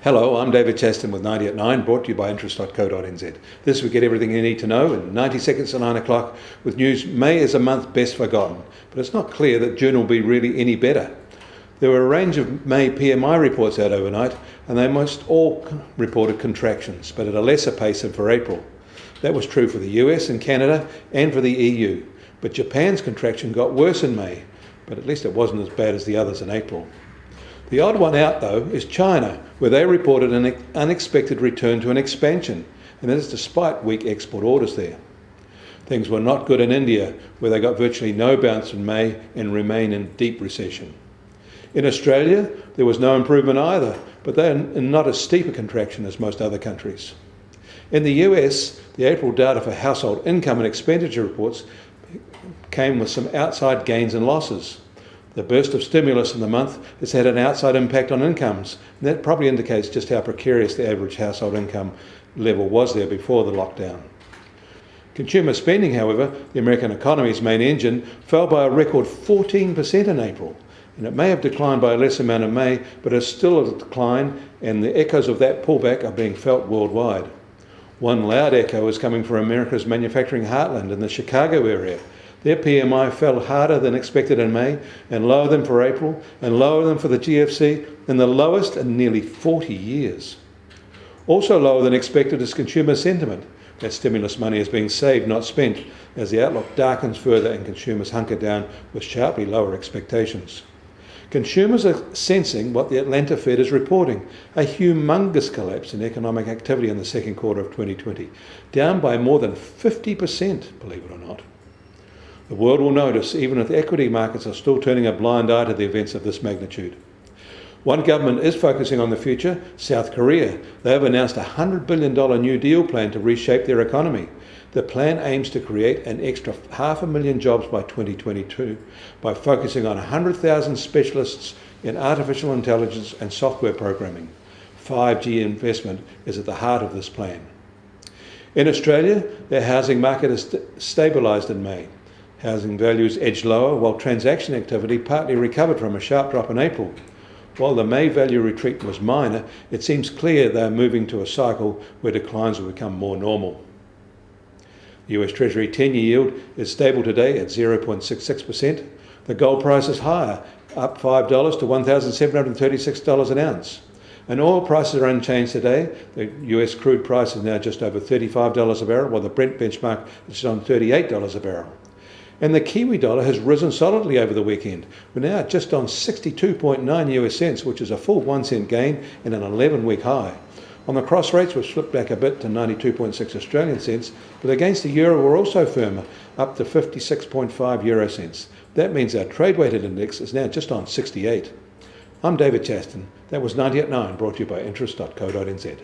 Hello, I'm David Chaston with 90 at 9, brought to you by interest.co.nz. This week, get everything you need to know in 90 seconds to 9 o'clock with news May is a month best forgotten, but it's not clear that June will be really any better. There were a range of May PMI reports out overnight, and they most all reported contractions, but at a lesser pace than for April. That was true for the US and Canada and for the EU, but Japan's contraction got worse in May, but at least it wasn't as bad as the others in April. The odd one out, though, is China, where they reported an unexpected return to an expansion, and that is despite weak export orders there. Things were not good in India, where they got virtually no bounce in May and remain in deep recession. In Australia, there was no improvement either, but they're in not as steep a contraction as most other countries. In the US, the April data for household income and expenditure reports came with some outside gains and losses. The burst of stimulus in the month has had an outside impact on incomes, and that probably indicates just how precarious the average household income level was there before the lockdown. Consumer spending, however, the American economy's main engine, fell by a record 14% in April, and it may have declined by a less amount in May, but is still a decline, and the echoes of that pullback are being felt worldwide. One loud echo is coming from America's manufacturing heartland in the Chicago area. Their PMI fell harder than expected in May, and lower than for April, and lower than for the GFC, and the lowest in nearly 40 years. Also lower than expected is consumer sentiment. That stimulus money is being saved, not spent, as the outlook darkens further and consumers hunker down with sharply lower expectations. Consumers are sensing what the Atlanta Fed is reporting, a humongous collapse in economic activity in the second quarter of 2020, down by more than 50%, believe it or not. The world will notice, even if the equity markets are still turning a blind eye to the events of this magnitude. One government is focusing on the future, South Korea. They have announced a $100 billion New Deal plan to reshape their economy. The plan aims to create an extra 500,000 jobs by 2022 by focusing on 100,000 specialists in artificial intelligence and software programming. 5G investment is at the heart of this plan. In Australia, their housing market has stabilised in May. Housing values edged lower, while transaction activity partly recovered from a sharp drop in April. While the May value retreat was minor, it seems clear they are moving to a cycle where declines will become more normal. The US Treasury 10-year yield is stable today at 0.66%. The gold price is higher, up $5 to $1,736 an ounce. And oil prices are unchanged today. The US crude price is now just over $35 a barrel, while the Brent benchmark is on $38 a barrel. And the Kiwi dollar has risen solidly over the weekend. We're now just on 62.9 US cents, which is a full 1 cent gain and an 11-week high. On the cross rates, we've slipped back a bit to 92.6 Australian cents, but against the euro, we're also firmer, up to 56.5 euro cents. That means our trade-weighted index is now just on 68. I'm David Chaston. That was 90 at 9, brought to you by interest.co.nz.